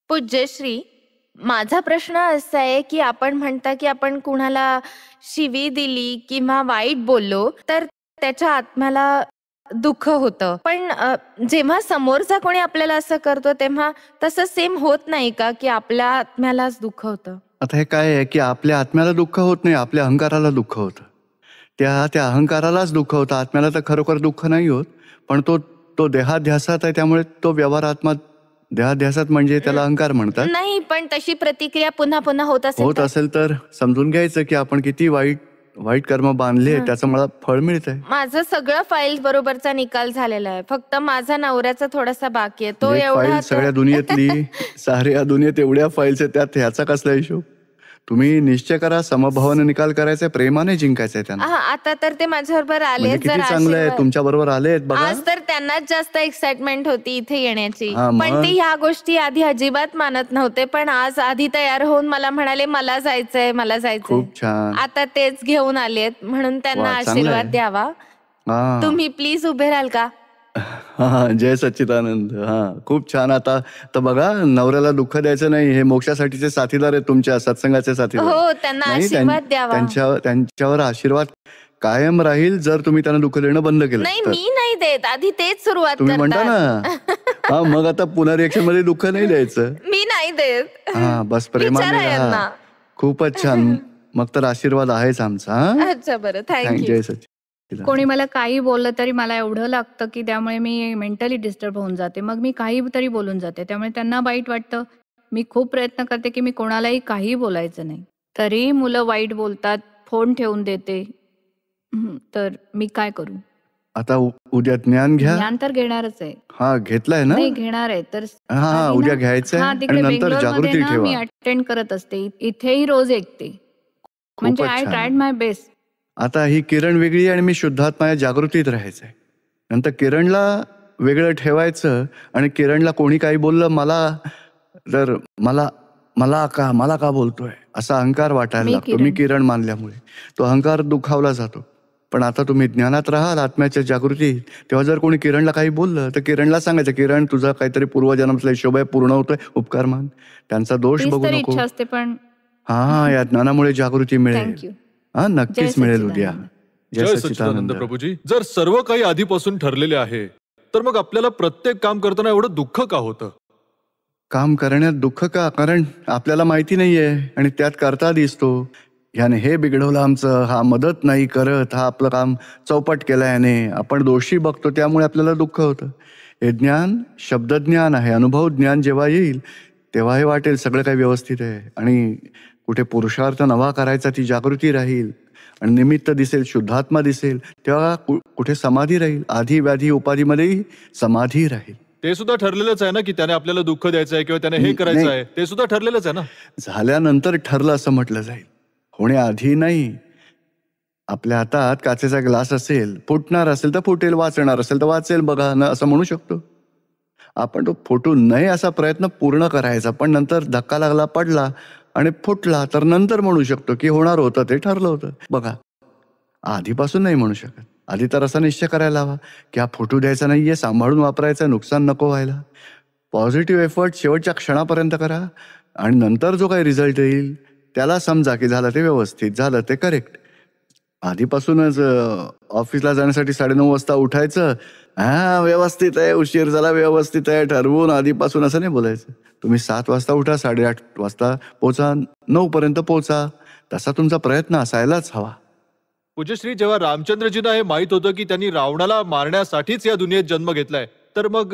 पूज्यश्री, माझा प्रश्न असा आहे, की आपण म्हणता, की आपण कुणाला शिवी दिली किंवा वाईट बोललो, तर त्याच्या आत्म्याला दुःख होतं. पण जेव्हा समोरचा कोणी आपल्याला असं करतो, तेव्हा तसं सेम होत नाही का, की आपल्या आत्म्यालाच दुःख होतं? आता हे काय आहे की आपल्या आत्म्याला दुःख होत नाही, आपल्या अहंकाराला दुःख होतं. त्या अहंकारालाच दुःख होतं. आत्म्याला तर खरोखर दुःख नाही होत. पण तो तो देहाध्यासात आहे, त्यामुळे तो व्यवहार आत्मा देहाध्यासात म्हणजे त्याला अहंकार म्हणतात. नाही, पण तशी प्रतिक्रिया पुन्हा पुन्हा होत असेल होत तर? असेल तर समजून घ्यायचं की आपण किती वाईट वाईट कर्म बांधले, हं. त्याचं मला फळ मिळतंय. माझं सगळं फाईल बरोबरचा निकाल झालेला आहे. फक्त माझा नवऱ्याचा थोडासा बाकी आहे. तो एक एवढा फाईल सगळ्या दुनियेतली साऱ्या दुनियेत एवढ्या फाईल्स आहेत, त्यात ह्याचा कसला हिशोब? तुम्ही निश्चय करा, समभावाने निकाल करायचा, प्रेमाने जिंकायचंय त्यांना. आता तर ते माझ्याबरोबर आले. म्हणजे किती चांगलं आहे, तुमच्या बरोबर आलेत बघा. आज तर त्यांनाच जास्त एक्साइटमेंट होती इथे येण्याची. हा, पण मग? ते ह्या गोष्टी आधी अजिबात मानत नव्हते. पण आज आधी तयार होऊन मला म्हणाले, मला जायचंय, मला जायचंय. खूप छान. आता तेच घेऊन आलेत, म्हणून त्यांना वा, चांगलं आशीर्वाद आहे. द्यावा. हा तुम्ही प्लीज उभे राहाल का? हा, जय सच्चिदानंद. हा, खूप छान. आता तर बघा, नवऱ्याला दुःख द्यायचं नाही, हे मोक्षासाठीचे साथीदार आहेत, तुमच्या सत्संगाचे साथीदार. हो, त्यांना नाही, आशीर्वाद द्यावा. त्यांच्यावर आशीर्वाद कायम राहील जर तुम्ही त्यांना दुःख देणं बंद केलं. नाही, मी नाही देत. आधी तेच सुरुवात तुम्ही म्हणता करतात. ना. हा, मग आता पुनरिएक्शन मध्ये दुःख नाही द्यायचं. मी नाही देत. हा, बस प्रेमाने विचारा राहा. यांना. खूपच छान. मग तर आशीर्वाद आहेच आमचा. हा, अच्छा, बरं, थँक्यू. जय सच्चिदानंद. कोणी मला काही बोललं तरी मला एवढं लागतं की त्यामुळे मी मेंटली डिस्टर्ब होऊन जाते. मग मी काही तरी बोलून जाते. त्यामुळे त्यांना वाईट वाटतं. मी खूप प्रयत्न करते की मी कोणालाही काही बोलायचं नाही. तरीही मुलं वाईट बोलतात, फोन ठेवून देते. तर मी काय करू? आता उद्या ज्ञान घ्या. ज्ञान तर घेणारच आहे. हा, घेतलाय ना? नाही, घेणार आहे. तर हा, आधी उद्या ना- घ्यायचंय हा, आणि तिकडे नंतर बेंगलोरमध्ये जागृती ना मी ठेवा. अटेंड करत असते. इथेही रोज ऐकते. म्हणजे खूपच आय छान. ट्रायड माय बेस्ट. आता ही किरण वेगळी आणि मी शुद्धात्मा या जागृतीत राहायचंय. नंतर किरणला वेगळं ठेवायचं आणि किरणला कोणी काही बोललं तर मला का बोलतोय असा अहंकार वाटायला मी लागतो. मी किरण. किरण मानल्यामुळे तो अहंकार दुखावला जातो. पण आता तुम्ही ज्ञानात राहाल, आत्म्याच्या जागृतीत, तेव्हा जर कोणी किरणला काही बोललं तर किरणला सांगायचं, किरण तुझा काहीतरी पूर्वजन्मातला हिशोब आहे, पूर्ण होतोय, उपकार मान. त्यांचा दोष तीच बघू तर नको. इच्छा असते. पण हा, या ज्ञानामुळे जागृती मिळेल. थँक्यू. हा, नक्कीच जय मिळेल उद्या. सच्चिदानंद. जय सच्चिदानंद प्रभूजी. जर सर्व काही आधीपासून ठरलेले आहे, तर मग आपल्याला प्रत्येक काम करताना एवढं दुःख का होतं? काम करण्यात दुःख का? कारण आपल्याला माहिती नाहीये आणि त्यात करता दिसतो. ह्याने हे बिघडवलं आमचं, हा मदत नाही करत, हा आपलं काम चौपट केलं याने, आपण दोषी बघतो, त्यामुळे आपल्याला दुःख होतं. हे ज्ञान शब्दज्ञान आहे. अनुभव ज्ञान जेव्हा येईल तेव्हा हे वाटेल सगळं काही व्यवस्थित आहे. आणि कुठे पुरुषार्थ नवा करायचा, ती जागृती राहील आणि निमित्त दिसेल, शुद्धात्मा दिसेल, तेव्हा कुठे समाधी राहील. आधी व्याधी उपाधीमध्येही समाधी राहील. ते सुद्धा ठरलेलंच आहे ना, की त्याने आपल्याला दुःख द्यायचं आहे किंवा त्याने हे करायचं नाही. आहे, ते सुद्धा ठरलेलंच आहे ना. झाल्यानंतर ठरलं असं म्हटलं जाईल, होण्याआधी नाही. आपल्या हातात काचेचा ग्लास असेल, फुटणार असेल तर फुटेल, वाचणार असेल तर वाचेल, बघा ना, असं म्हणू शकतो आपण. तो फुटू नये असा प्रयत्न पूर्ण करायचा, पण नंतर धक्का लागला, पडला आणि फुटला, तर नंतर म्हणू शकतो की होणार होतं, ते ठरलं होतं. बघा, आधीपासून नाही म्हणू शकत. आधी तर असा निश्चय करायला हवा की हा फुटू द्यायचा नाहीये, सांभाळून वापरायचा, नुकसान नको व्हायला. पॉझिटिव्ह एफर्ट शेवटच्या क्षणापर्यंत करा आणि नंतर जो काही रिझल्ट येईल त्याला समजा की झालं ते व्यवस्थित, झालं ते करेक्ट. आधीपासूनच ऑफिसला जाण्यासाठी 9:30 वाजता उठायचं, हा व्यवस्थित आहे, उशीर झाला व्यवस्थित आहे, ठरवून आधीपासून असं नाही बोलायचं. तुम्ही 7 वाजता उठा, 8:30 वाजता पोचा, 9 पर्यंत पोचा. तसा तुमचा प्रयत्न असायलाच हवा. पूज्यश्री, जेव्हा रामचंद्रजींना हे माहित होतं की त्यांनी रावणाला मारण्यासाठीच या दुनियेत जन्म घेतलाय, तर मग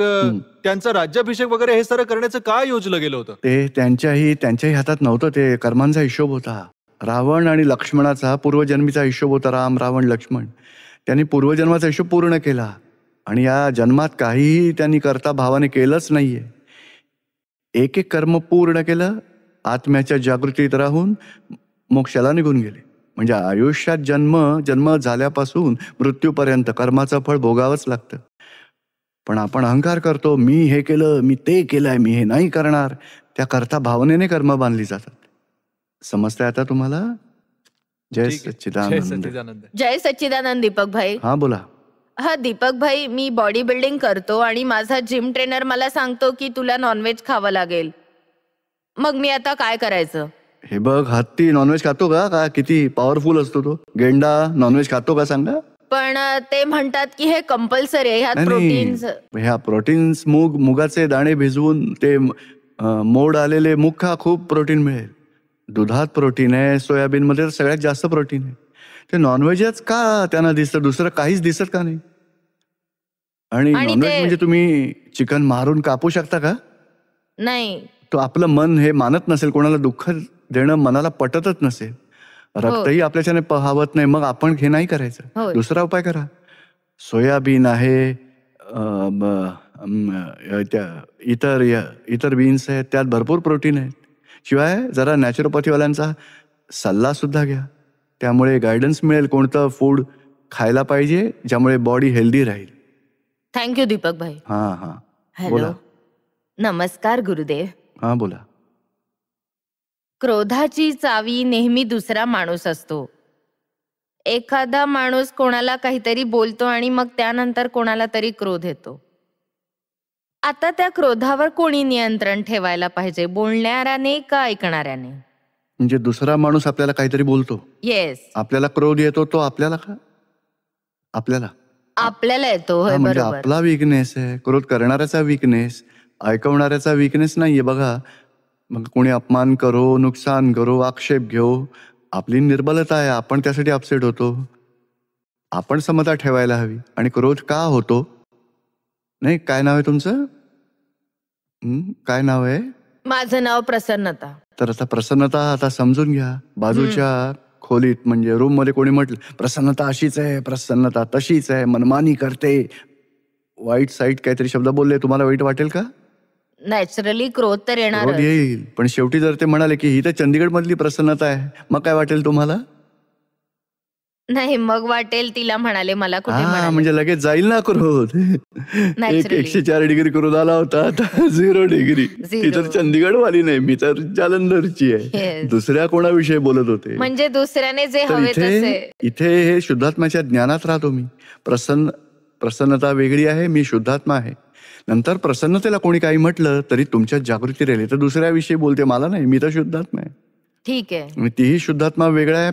त्यांचा राज्याभिषेक वगैरे हे सारं करण्याचं काय योजलं गेलं होतं? ते त्यांच्याही हातात नव्हतं. ते कर्मांचा हिशोब होता. रावण आणि लक्ष्मणाचा पूर्वजन्मीचा हिशोब होता. राम, रावण, लक्ष्मण, त्यांनी पूर्वजन्माचा हिशोब पूर्ण केला आणि या जन्मात काहीही त्यांनी करता भावाने केलंच नाहीये. एक एक कर्म पूर्ण केलं, आत्म्याच्या जागृतीत राहून मोक्षाला निघून गेले. म्हणजे आयुष्यात जन्म झाल्यापासून मृत्यूपर्यंत कर्माचं फळ भोगावंच लागतं. पण आपण अहंकार करतो, मी हे केलं, मी ते केलंय, मी हे नाही करणार. त्या करता भावनेने कर्म बांधली जातात. समजतंय आता तुम्हाला? जय ठीक आहे. जय सच्चिदानंद. सच्चिदानंद. जय सच्चिदानंद. दीपक भाई. हा, बोला. हा, दीपक भाई, मी बॉडी बिल्डिंग करतो आणि माझा जिम ट्रेनर मला सांगतो की तुला नॉनव्हेज खावं लागेल. मग मी आता काय करायचं? हे बघ, हत्ती नॉनव्हेज खातो का? का किती पॉवरफुल असतो तो? गेंडा नॉनव्हेज खातो का सांगा? पण ते म्हणतात की हे कंपल्सरी आहे, ह्यात नाही, प्रोटीन्स. ह्या प्रोटीन्स मुगाचे दाणे भिजवून ते मोड आलेले मूग खा, खूप प्रोटीन मिळेल. दुधात प्रोटीन आहे, सोयाबीन मध्ये सगळ्यात जास्त प्रोटीन आहे. ते नॉनव्हेजच का त्यांना दिसतं, दुसरं काहीच दिसत का नाही? आणि नॉनव्हेज म्हणजे तुम्ही चिकन मारून कापू शकता का? नाही. तो आपलं मन हे मानत नसेल, कोणाला दुःख देणं मनाला पटतच नसेल, रक्तही आपल्याच्याने पाहावत नाही, मग आपण हे नाही करायचं. दुसरा उपाय करा. सोयाबीन आहे, इतर बीन्स आहेत, त्यात भरपूर प्रोटीन आहेत. शिवाय जरा नॅचरोपॅथीवाल्यांचा सल्ला सुद्धा घ्या, त्यामुळे गायडन्स मिळेल कोणतं फूड खायला पाहिजे ज्यामुळे बॉडी हेल्दी राहील. थँक्यू दीपक भाई. हा हॅलो, नमस्कार गुरुदेव. हा बोला. क्रोधाची चावी नेहमी दुसरा माणूस असतो. एखादा माणूस कोणाला काहीतरी बोलतो आणि मग त्यानंतर कोणाला तरी क्रोध येतो. आता त्या क्रोधावर कोणी नियंत्रण ठेवायला पाहिजे, बोलणाऱ्याने का ऐकणाऱ्याने? म्हणजे दुसरा माणूस आपल्याला काहीतरी बोलतो, येस, आपल्याला क्रोध येतो, तो आपल्याला का? आपल्याला येतो. होय, म्हणजे बरोबर. आपला विकनेस आहे. क्रोध करणाऱ्याचा विकनेस, ऐकवणाऱ्याचा विकनेस नाहीये. बघा, मग कोणी अपमान करो, नुकसान करो, आक्षेप घेऊ, आपली निर्बलता आहे, आपण त्यासाठी अपसेट होतो. आपण समता ठेवायला हवी. आणि क्रोध का होतो? नाही, काय नाव आहे तुमचं? काय नाव आहे? माझं नाव प्रसन्नता. तर आता प्रसन्नता आता समजून घ्या. बाजूच्या खोलीत म्हणजे रूम मध्ये कोणी म्हटलं प्रसन्नता अशीच आहे, प्रसन्नता तशीच आहे, मनमानी करते, वाईट साईट काहीतरी शब्द बोलले, तुम्हाला वाईट वाटेल का? नॅचरली क्रोध तर येणार. येईल, पण शेवटी जर ते म्हणाले की ही तर चंदीगड मधली प्रसन्नता आहे, मग काय वाटेल तुम्हाला? नाही, मग वाटेल तिला म्हणाले, मला कुठे म्हणाले. म्हणजे लगेच जाईल ना क्रोध. 104 डिग्री क्रोध आला होता, आता 0 डिग्री. ती तर चंदीगड वाली नाही, मी तर जालंधरची आहे. दुसऱ्या कोणाविषयी बोलत होते? म्हणजे दुसऱ्याने जे हवे तसे. इथे हे शुद्धात्म्याच्या ज्ञानात राहतो मी. प्रसन्नता वेगळी आहे, मी शुद्धात्मा आहे. नंतर प्रसन्नतेला कोणी काही म्हटलं तरी तुमच्यात जागृती राहिली तर दुसऱ्याविषयी बोलते, मला नाही, मी तर शुद्धात्मा आहे. ठीक आहे. तीही शुद्धात्मा वेगळा आहे,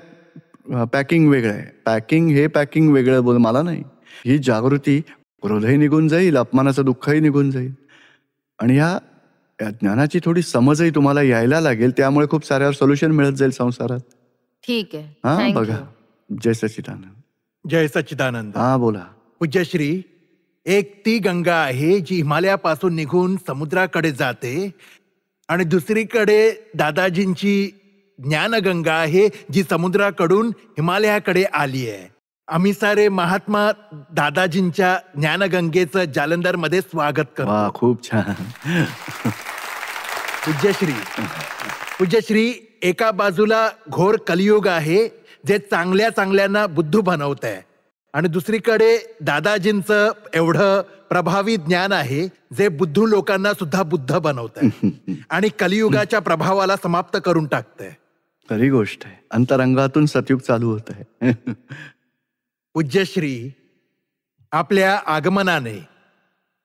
पॅकिंग वेगळं आहे. पॅकिंग वेगळं बोल, मला नाही. ही जागृती, क्रोधही निघून जाईल, अपमानाचं दुःखही निघून जाईल. आणि या ज्ञानाची थोडी समजही तुम्हाला यायला लागेल, त्यामुळे खूप साऱ्यावर सोल्युशन मिळत जाईल संसारात. ठीक आहे. हा बघा. जय सच्चिदानंद. जय सच्चिदानंद. हा बोला. पूज्यश्री, एक ती गंगा आहे जी हिमालयापासून निघून समुद्राकडे जाते, आणि दुसरीकडे दादाजींची ज्ञानगंगा आहे जी समुद्राकडून हिमालयाकडे आली आहे. आम्ही सारे महात्मा दादाजींच्या ज्ञानगंगेचं जालंधर मध्ये स्वागत करतो. खूप छान. पूज्यश्री, एका बाजूला घोर कलियुग आहे जे चांगल्यांना बुद्धू बनवत आहे, आणि दुसरीकडे दादाजींचं एवढं प्रभावी ज्ञान आहे जे बुद्धू लोकांना सुद्धा बुद्ध बनवत आहे आणि कलियुगाच्या प्रभावाला समाप्त करून टाकतंय. खरी गोष्ट आहे. अंतरंगातून सतयुग चालू होत आहे. पूज्यश्री, आपल्या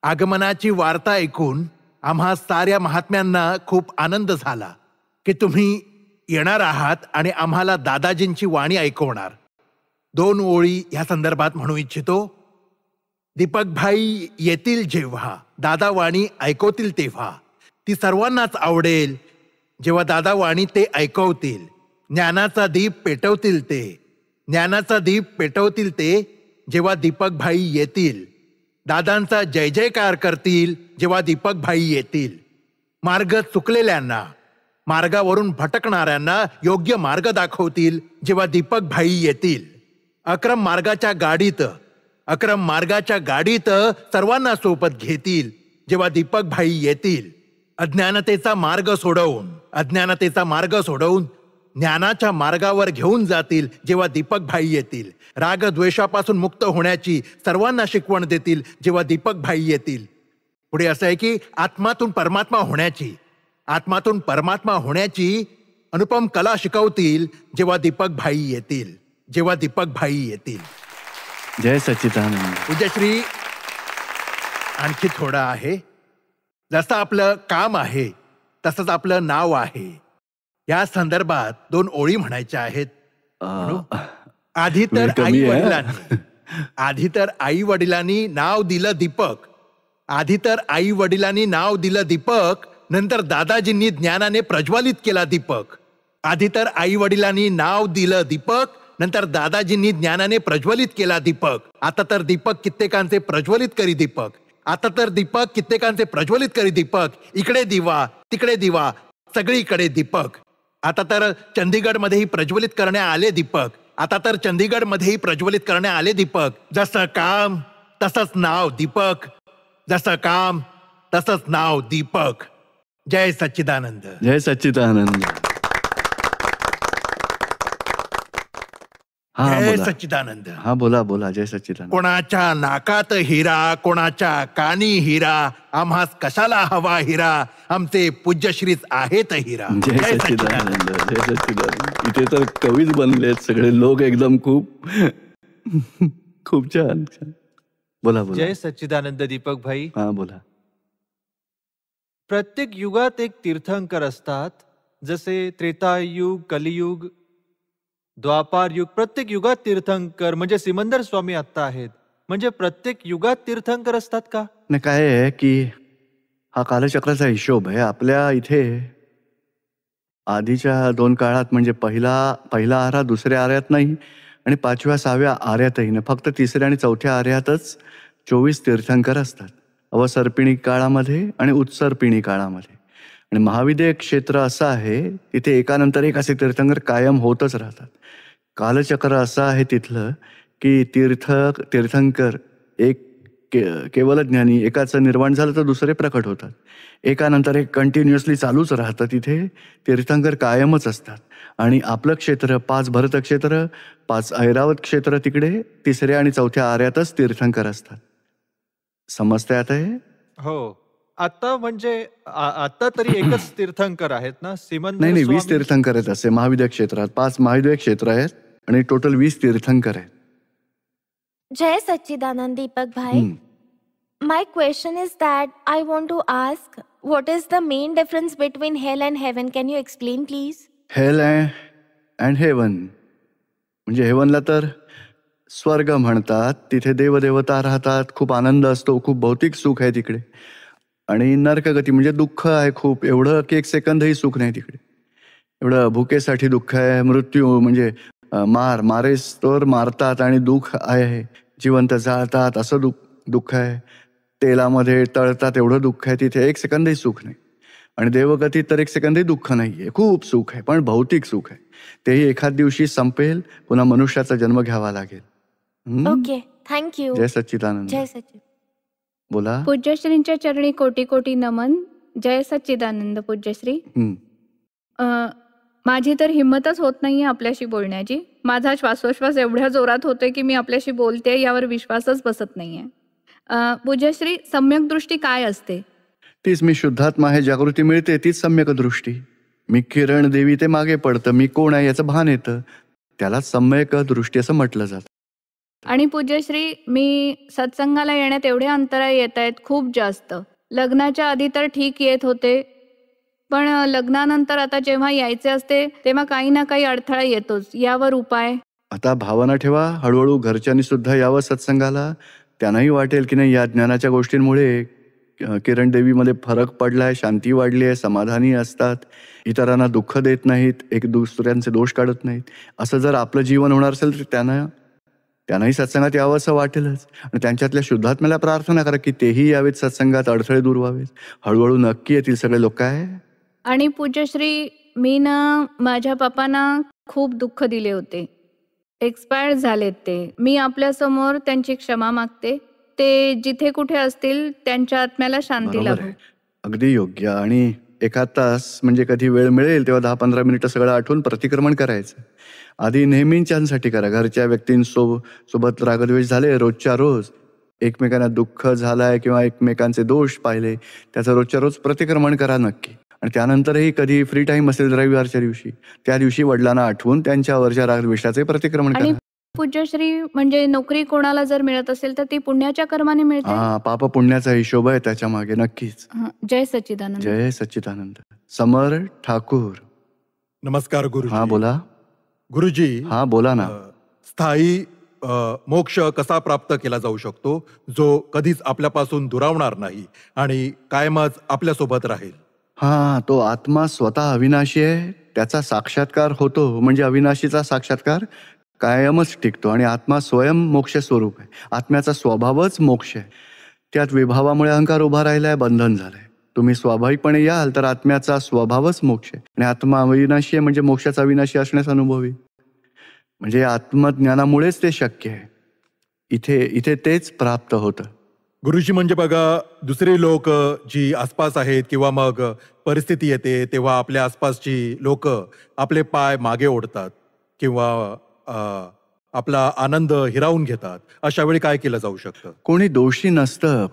आगमनाची वार्ता ऐकून आम्हा साऱ्या महात्म्यांना खूप आनंद झाला की तुम्ही येणार आहात आणि आम्हाला दादाजींची वाणी ऐकवणार. 2 ओळी या संदर्भात म्हणू इच्छितो. दीपक भाई येतील जेव्हा, दादा वाणी ऐकवतील तेव्हा, ती सर्वांनाच आवडेल जेव्हा दादा वाणी ते ऐकवतील. ज्ञानाचा दीप पेटवतील ते जेव्हा दीपक भाई येतील. दादांचा जय जयकार करतील जेव्हा दीपक भाई येतील. मार्ग चुकलेल्यांना, मार्गावरून भटकणाऱ्यांना योग्य मार्ग दाखवतील जेव्हा दीपक भाई येतील. अक्रम मार्गाच्या गाडीत सर्वांना सोबत घेतील जेव्हा दीपक भाई येतील. अज्ञानतेचा मार्ग सोडवून ज्ञानाच्या मार्गावर घेऊन जातील जेव्हा दीपक भाई येतील. राग द्वेषापासून मुक्त होण्याची सर्वांना शिकवण देतील जेव्हा दीपक भाई येतील. पुढे असं आहे की आत्मातून परमात्मा होण्याची अनुपम कला शिकवतील जेव्हा दीपक भाई येतील. जय सच्चिदानंद. पूज्यश्री, आणखी थोडं आहे. जसं आपलं काम आहे तसंच आपलं नाव आहे. या संदर्भात 2 ओळी म्हणायच्या आहेत. म्हणू? आधी तर वेळ कमी आहे. आई वडिलांनी नाव दिलं दीपक. नंतर दादाजींनी ज्ञानाने प्रज्वलित केला दीपक. आता तर दीपक कित्येकांचे प्रज्वलित करी दीपक. इकडे दिवा तिकडे दिवा सगळीकडे दीपक. आता तर चंदीगडमध्येही प्रज्वलित करण्यात आले दीपक. जसं काम तसंच नाव दीपक. जय सच्चिदानंद. जय सच्चिदानंद. जय सच्चिदानंद. हा बोला जय सच्चिदानंद. कोणाच्या नाकात हिरा, कोणाच्या कानी हिरा, आम्हास कशाला हवा हिरा, आमचे पूज्यश्रीच आहेत हिरा. जय सच्चिदानंद. जय सच्चिदानंद. इथे तर कवीच बनलेत सगळे लोक एकदम खूप खूप छान. बोला. जय सच्चिदानंद दीपक भाई. हा बोला. प्रत्येक युगात एक तीर्थंकर असतात. जसे त्रेतायुग, कलियुग, द्वापार युग. प्रत्येक युगात तीर्थंकर म्हणजे सिमंदर स्वामी आता आहेत. म्हणजे प्रत्येक युगात तीर्थंकर असतात का? नाही, काय आहे की हा कालचक्राचा हिशोब आहे. आपल्या इथे आधीच्या 2 काळात म्हणजे पहिला आरा दुसऱ्या आर्यात नाही आणि 5व्या 6व्या आर्यातही नाही, फक्त 3ऱ्या आणि 4थ्या आर्यातच 24 तीर्थंकर असतात. अवसर्पिणी काळामध्ये आणि उत्सर्पिणी काळामध्ये. आणि महाविद्य क्षेत्र असं आहे तिथे एकानंतर एक असे तीर्थंकर कायम होतच राहतात. कालचक्र असं आहे तिथलं की तीर्थंकर एक केवल ज्ञानी एकाचं निर्माण झालं तर दुसरे प्रकट होतात. एकानंतर एक कंटिन्युअसली चालूच राहतं. तिथे तीर्थंकर कायमच असतात. आणि आपलं क्षेत्र 5 भरत क्षेत्र, 5 ऐरावत क्षेत्र, तिकडे 3ऱ्या आणि 4थ्या आर्यातच तीर्थंकर असतात. समजते आता हे? हो. आता म्हणजे आता तरी एकच तीर्थंकर आहेत ना, सिमंदर नाही 20 स्वामी? तीर्थंकर आहेत असे महाविद्य क्षेत्रात. 5 महाविद्य क्षेत्र आहेत आणि टोटल 20 तीर्थंकर आहेत. जय सच्चिदानंद दीपक भाई. My question is that I want to ask, what is the main difference between hell and heaven? Can you explain please? Hell and heaven म्हणजे हेवनला तर स्वर्ग म्हणतात. तिथे देवदेवता राहतात, खूप आनंद असतो, खूप भौतिक सुख आहे तिकडे. आणि नरकगती म्हणजे दुःख आहे खूप, एवढं की 1 सेकंदही सुख नाही तिकडे. एवढं भुकेसाठी दुःख आहे, मृत्यू म्हणजे मारेस तर मारतात आणि दुःख आहे, जिवंत जाळतात असं दुःख आहे, तेलामध्ये तळतात एवढं दुःख आहे तिथे, 1 सेकंदही सुख नाही. आणि देवगतीत तर 1 सेकंदही दुःख नाहीये, खूप सुख आहे, पण भौतिक सुख आहे. तेही एखाद दिवशी संपेल, पुन्हा मनुष्याचा जन्म घ्यावा लागेल. Okay, thank you. जय सच्चिदानंद. जय सच्चिदानंद. बोला. पूज्यश्रींच्या चरणी कोटी कोटी नमन. जय सच्चिदानंद पूज्यश्री. माझी तर हिंमतच होत नाहीये आपल्याशी बोलण्याची. माझा श्वासोश्वास एवढ्या जोरात होतोय की मी आपल्याशी बोलते यावर विश्वासच बसत नाहीये. पूज्यश्री, सम्यक दृष्टी काय असते? तीच मी शुद्धात्मा आहे, जागृती मिळते तीच सम्यक दृष्टी. मी किरण देवी ते मागे पडतं, मी कोण आहे याचं भान येतं, त्याला सम्यक दृष्टी असं म्हटलं जातं. आणि पूज्यश्री, मी सत्संगाला येण्यात एवढे अंतराळ येत आहेत, खूप जास्त. लग्नाच्या आधी तर ठीक येत होते, पण लग्नानंतर आता जेव्हा यायचे असते तेव्हा काही ना काही अडथळा येतोच. यावर उपाय? आता भावना ठेवा, हळूहळू घरच्यांनी सुद्धा यावं सत्संगाला. त्यांनाही वाटेल की नाही या ज्ञानाच्या गोष्टींमुळे किरण देवीमध्ये फरक पडलाय, शांती वाढली आहे, समाधानी असतात, इतरांना दुःख देत नाहीत, एक दुसऱ्यांचे दोष काढत नाहीत. असं जर आपलं जीवन होणार असेल तर त्यांनाही सत्संगात यावं असं वाटेलच. आणि त्यांच्यातल्या शुद्धात्म्याला प्रार्थना करा की तेही यावेत सत्संगात, अडथळे दूर व्हावेत. हळूहळू नक्की येतील सगळे लोक. काय आणि पूज्यश्री, मी ना माझ्या पप्पांना खूप दुःख दिले होते, एक्सपायर झालेत ते. मी आपल्यासमोर त्यांची क्षमा मागते. ते जिथे कुठे असतील त्यांच्या आत्म्याला शांती बरोबर लाभो. आहे, अगदी योग्य. आणि 1 तास म्हणजे कधी वेळ मिळेल तेव्हा 10-15 मिनिटं सगळं आठवून प्रतिक्रमण करायचं. आधी नेहमींच्यासाठी करा. घरच्या व्यक्तींसोबत रागद्वेष झाले रोजच्या रोज, एकमेकांना दुःख झालाय किंवा एकमेकांचे दोष पाहिले, त्याचं रोजच्या रोज प्रतिक्रमण करा नक्की. आणि त्यानंतरही कधी फ्री टाइम असेल रविवारच्या दिवशी, त्या दिवशी वडिलांना आठवून त्यांच्यावरच्या रागद्वेषाचे प्रतिक्रमण आणि करा. पूज्यश्री, म्हणजे नोकरी कोणाला जर मिळत असेल तर ती पुण्याच्या कर्माने मिळते. हा, पाप पुण्याचा हिशोब आहे त्याच्या मागे, नक्कीच. जय सच्चिदानंद. जय सच्चिदानंद. समर ठाकूर. नमस्कार हा, गुरुजी. बोला. गुरुजी, हा, बोला ना. स्थायी मोक्ष कसा प्राप्त केला जाऊ शकतो, जो कधीच आपल्यापासून दुरावणार नाही आणि कायमच आपल्यासोबत राहील? हा, तो आत्मा स्वतः अविनाशी आहे, त्याचा साक्षात्कार होतो, म्हणजे अविनाशीचा साक्षात्कार कायमच टिकतो. आणि आत्मा स्वयं मोक्ष स्वरूप आहे. आत्म्याचा स्वभावच मोक्ष आहे. त्यात विभावामुळे अहंकार उभा राहिलाय, बंधन झालंय. तुम्ही स्वाभाविकपणे याल तर आत्म्याचा स्वभावच मोक्ष आहे. आणि आत्मा अविनाशी आहे म्हणजे मोक्षाचा अविनाशी असण्यास अनुभवी. म्हणजे आत्मज्ञानामुळेच ते शक्य आहे. इथे तेच प्राप्त होतं. गुरुजी, म्हणजे बघा, दुसरे लोक जी आसपास आहेत किंवा मग परिस्थिती येते तेव्हा आपल्या आसपासची लोक आपले पाय मागे ओढतात किंवा आपला आनंद हिरावून घेतात. अशा वेळी काय केलं जाऊ शकतं? कोणी दोषी नसतं.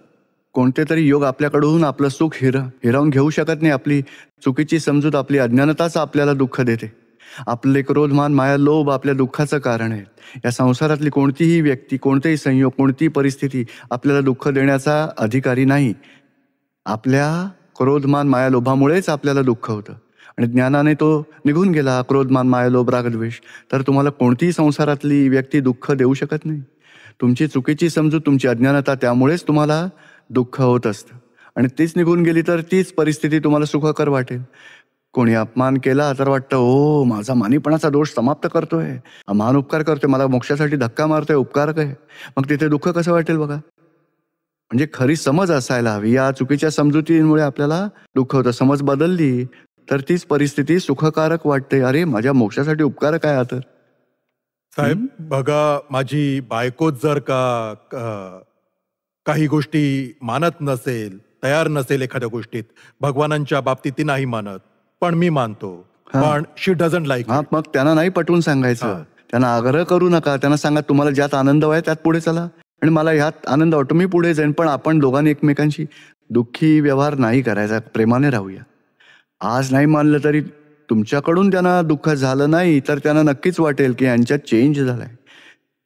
कोणते तरी योग आपल्याकडून आपलं सुख हिरावून घेऊ शकत नाही. आपली चुकीची समजूत, आपली अज्ञानताच आपल्याला दुःख देते. आपले क्रोध, मान, माया, लोभ आपल्या दुःखाचं कारण आहे. या संसारातली कोणतीही व्यक्ती, कोणतेही संयोग, कोणतीही परिस्थिती आपल्याला दुःख देण्याचा अधिकारी नाही. आपल्या क्रोध, मान, माया, लोभामुळेच आपल्याला दुःख होतं. आणि ज्ञानाने तो निघून गेला, क्रोध, मान, माया, लोभ, राग, द्वेष, तर तुम्हाला कोणतीही संसारातली व्यक्ती दुःख देऊ शकत नाही. तुमची चुकीची समजूत, तुमची अज्ञानता, त्यामुळेच तुम्हाला दुःख होत असतं. आणि तीच निघून गेली तर तीच परिस्थिती तुम्हाला सुखकर वाटेल. कोणी अपमान केला तर वाटतं, ओ, माझा मानीपणाचा दोष समाप्त करतोय, महान उपकार करतोय, मला मोक्षासाठी धक्का मारतोय, उपकार काय. मग तिथे दुःख कसं वाटेल बघा. म्हणजे खरी समज असायला हवी. या चुकीच्या समजुतीमुळे आपल्याला दुःख होतं. समज बदलली तर तीच परिस्थिती सुखकारक वाटते. अरे, माझ्या मोक्षासाठी उपकार काय तर. साहेब बघा, माझी बायकोच जर काही गोष्टी मानत नसेल, तयार नसेल एखाद्या गोष्टीत, भगवानांच्या बाबतीत ती नाही मानत, पण मी मानतो, पण शी डझंट लाईक. हा, मग त्यांना नाही पटवून सांगायचं. त्यांना आग्रह करू नका. त्यांना सांगा, तुम्हाला ज्यात आनंद आहे त्यात पुढे चला, आणि मला ह्यात आनंद वाटतो, मी पुढे जाईन. पण आपण दोघांनी एकमेकांशी दुःखी व्यवहार नाही करायचा, प्रेमाने राहूया. आज नाही मानलं तरी तुमच्याकडून त्यांना दुःख झालं नाही तर त्यांना नक्कीच वाटेल की यांच्यात चेंज झालाय.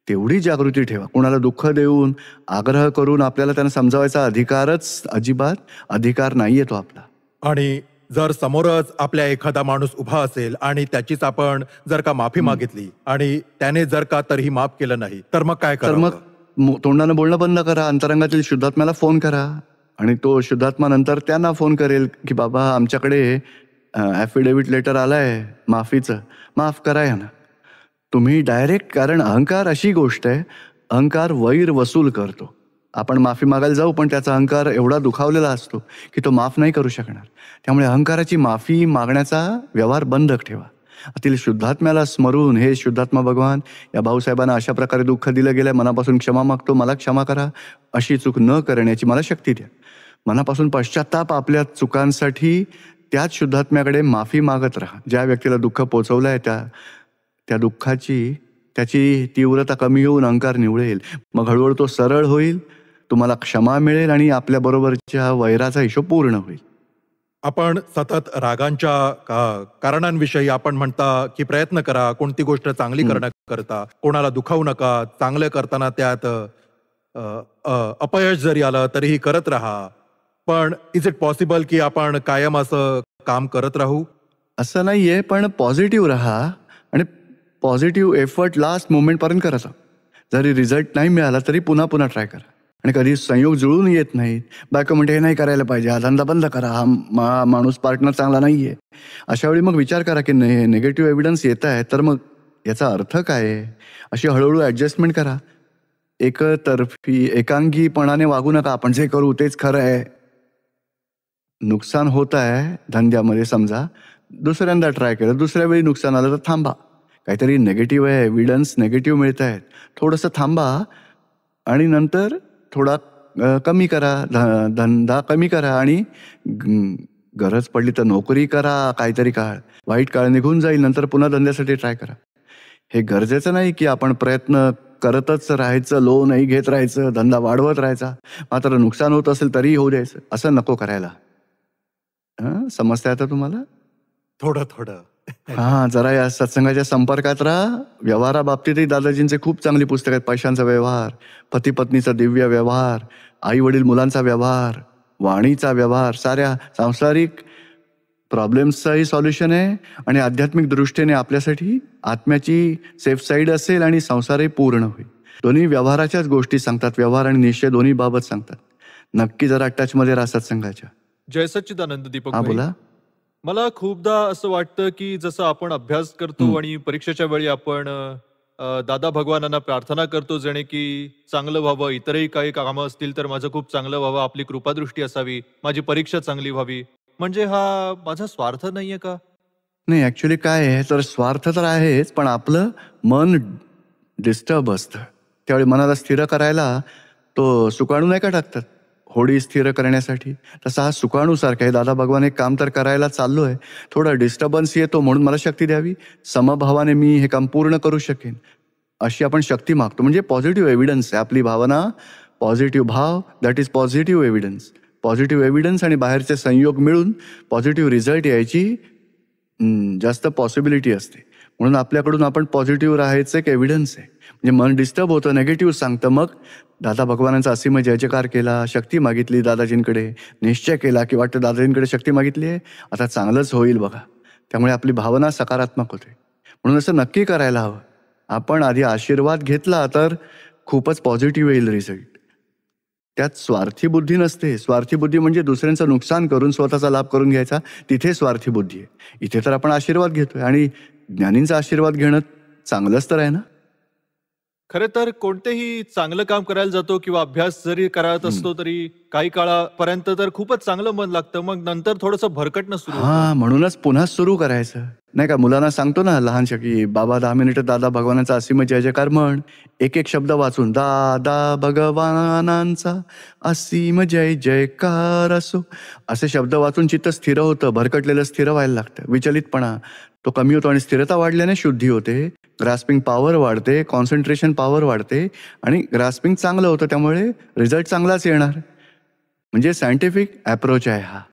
तेवढी जागृती ठेवा. कोणाला दुःख देऊन, आग्रह करून आपल्याला त्यांना समजावायचा अजिबात अधिकार नाहीये तो आपला. आणि जर समोरच आपल्या एखादा माणूस उभा असेल आणि त्याचीच आपण जर का माफी मागितली आणि त्याने जर का तरीही माफ केलं नाही, तर मग काय तर करावं? मग तोंडानं बोलणं बंद करा. अंतरंगातील शुद्धात्म्याला फोन करा आणि तो शुद्धात्मा नंतर त्यांना फोन करेल की बाबा, आमच्याकडे ॲफिडेव्हिट लेटर आलाय माफीचं, माफ करा ना तुम्ही डायरेक्ट. कारण अहंकार अशी गोष्ट आहे, अहंकार वैर वसूल करतो. आपण माफी मागायला जाऊ पण त्याचा अहंकार एवढा दुखावलेला असतो की तो माफ नाही करू शकणार. त्यामुळे अहंकाराची माफी मागण्याचा व्यवहार बंद ठेवा. अतील शुद्धात्म्याला स्मरून, हे शुद्धात्मा भगवान, या भाऊसाहेबांना अशा प्रकारे दुःख दिलं गेलंय, मनापासून क्षमा मागतो, मला क्षमा करा, अशी चूक न करण्याची मला शक्ती द्या. मनापासून पश्चाताप आपल्या चुकांसाठी त्याच शुद्धात्म्याकडे माफी मागत राहा. ज्या व्यक्तीला दुःख पोचवलंय त्या दुःखाची, त्याची तीव्रता कमी होऊन अहंकार निवळेल. मग हळूहळू तो सरळ होईल, तुम्हाला क्षमा मिळेल आणि आपल्या बरोबरच्या वैराचा हिशोब पूर्ण होईल. आपण सतत रागांच्या कारणांविषयी आपण म्हणता की प्रयत्न करा, कोणती गोष्ट चांगली करण्याकरता, कोणाला दुखावू नका, चांगलं करताना त्यात अपयश जरी आलं तरीही करत राहा. पण इज इट पॉसिबल की आपण कायम असं काम करत राहू? असं नाहीये, पण पॉझिटिव्ह राहा आणि पॉझिटिव्ह एफर्ट लास्ट मोमेंटपर्यंत करायचा. जरी रिझल्ट नाही मिळाला तरी पुन्हा पुन्हा ट्राय करा. आणि कधी संयोग जुळून येत नाहीत, बायको म्हणते हे नाही करायला पाहिजे, हा धंदा बंद करा, हा माणूस पार्टनर चांगला नाहीये, अशा वेळी मग विचार करा की निगेटिव्ह एव्हिडन्स येत आहे, तर मग याचा अर्थ काय आहे. अशी हळूहळू ॲडजस्टमेंट करा. एकांगीपणाने वागू नका, आपण जे करू तेच खरं आहे. नुकसान होत आहे धंद्यामध्ये, समजा दुसऱ्यांदा ट्राय केलं, दुसऱ्या वेळी नुकसान आलं तर थांबा. काहीतरी नेगेटिव्ह आहे, एव्हिडन्स नेगेटिव्ह मिळत आहेत, थोडंसं थांबा आणि नंतर थोडा कमी करा, धंदा कमी करा आणि गरज पडली तर नोकरी करा. काहीतरी काळ, वाईट काळ निघून जाईल, नंतर पुन्हा धंद्यासाठी ट्राय करा. हे गरजेचं नाही की आपण प्रयत्न करतच राहायचं, लोनही घेत राहायचं, धंदा वाढवत राहायचा, मात्र नुकसान होत असेल तरीही होऊ द्यायचं. असं नको करायला. समजतंय आता तुम्हाला? थोडं थोडं हा, जरा या सत्संगाच्या संपर्कात राहा. व्यवहाराबाबतीतही दादाजींचे खूप चांगली पुस्तक आहेत. पैशांचा व्यवहार, पती पत्नीचा दिव्य व्यवहार, आई वडील मुलांचा व्यवहार, वाणीचा व्यवहार, साऱ्या सांसारिक प्रॉब्लेम्सचाही सॉल्युशन आहे आणि आध्यात्मिक दृष्टीने आपल्यासाठी आत्म्याची सेफ साईड असेल आणि संसारही पूर्ण होईल. दोन्ही व्यवहाराच्याच गोष्टी सांगतात. व्यवहार आणि निश्चय दोन्ही बाबत सांगतात. नक्की जरा टचमध्ये राहा सत्संगाच्या. जय सच्चिदानंद दीपक हा, भाई. बोला. मला खूपदा असं वाटतं की जसं आपण अभ्यास करतो आणि परीक्षेच्या वेळी आपण दादा भगवानांना प्रार्थना करतो जेणे की चांगलं व्हावं, इतरही काही कामं असतील तर माझं खूप चांगलं व्हावं, आपली कृपादृष्टी असावी, माझी परीक्षा चांगली व्हावी. म्हणजे हा माझा स्वार्थ नाहीये का? नाही, ऍक्च्युली काय आहे, तर स्वार्थ तर आहेच, पण आपलं मन डिस्टर्ब असतं. त्यावेळी मनाला स्थिर करायला तो सुकाणू नाही का टाकतात होडी स्थिर करण्यासाठी, तसा हा सुकाणूसारखा आहे. दादा भगवान एक काम तर करायला चाललोय, थोडा डिस्टर्बन्स येतो म्हणून मला शक्ती द्यावी, समभावाने मी हे काम पूर्ण करू शकेन अशी आपण शक्ती मागतो. म्हणजे पॉझिटिव्ह एव्हिडन्स आहे आपली भावना. पॉझिटिव्ह भाव, that is positive evidence. Positive evidence आणि बाहेरचे संयोग मिळून पॉझिटिव्ह रिझल्ट यायची जास्त पॉसिबिलिटी असते. म्हणून आपल्याकडून आपण पॉझिटिव्ह राहायचं एक एव्हिडन्स आहे. म्हणजे मन डिस्टर्ब होतं, नेगेटिव्ह सांगतं, मग दादा भगवानांचा असीम जय जयकार केला, शक्ती मागितली दादाजींकडे, निश्चय केला की वाटतं दादाजींकडे शक्ती मागितली आहे, आता चांगलंच होईल बघा. त्यामुळे आपली भावना सकारात्मक होते. म्हणून असं नक्की करायला हवं. आपण आधी आशीर्वाद घेतला तर खूपच पॉझिटिव्ह येईल रिझल्ट. त्यात स्वार्थी बुद्धी नसते. स्वार्थी बुद्धी म्हणजे दुसऱ्यांचं नुकसान करून स्वतःचा लाभ करून घ्यायचा, तिथे स्वार्थी बुद्धी आहे. इथे तर आपण आशीर्वाद घेतोय आणि ज्ञानींचा आशीर्वाद घेणं चांगलंच तर आहे ना. खरे तर कोणतेही चांगलं काम करायला जातो किंवा अभ्यास जरी करत असतो तरी काही काळापर्यंत तर खूपच चांगलं मन लागतं, मग नंतर थोडंसं भरकटणं सुरू होतं. हा, म्हणूनच पुन्हा सुरू करायचं नाही का. मुलांना सांगतो ना लहानशा की बाबा 10 मिनिटं दादा भगवानांचा असीम जय जयकार म्हण, एक एक शब्द वाचून, दादा भगवानांचा असीम जय जयकार असो, असे शब्द वाचून चित्त स्थिर होतं. भरकटलेलं स्थिर व्हायला लागतं. विचलितपणा तो कमी होतो आणि स्थिरता वाढल्याने शुद्धी होते, ग्रास्पिंग पॉवर वाढते, कॉन्सन्ट्रेशन पॉवर वाढते आणि ग्रास्पिंग चांगलं होतं. त्यामुळे रिझल्ट चांगलाच येणार. म्हणजे सायंटिफिक अप्रोच आहे हा.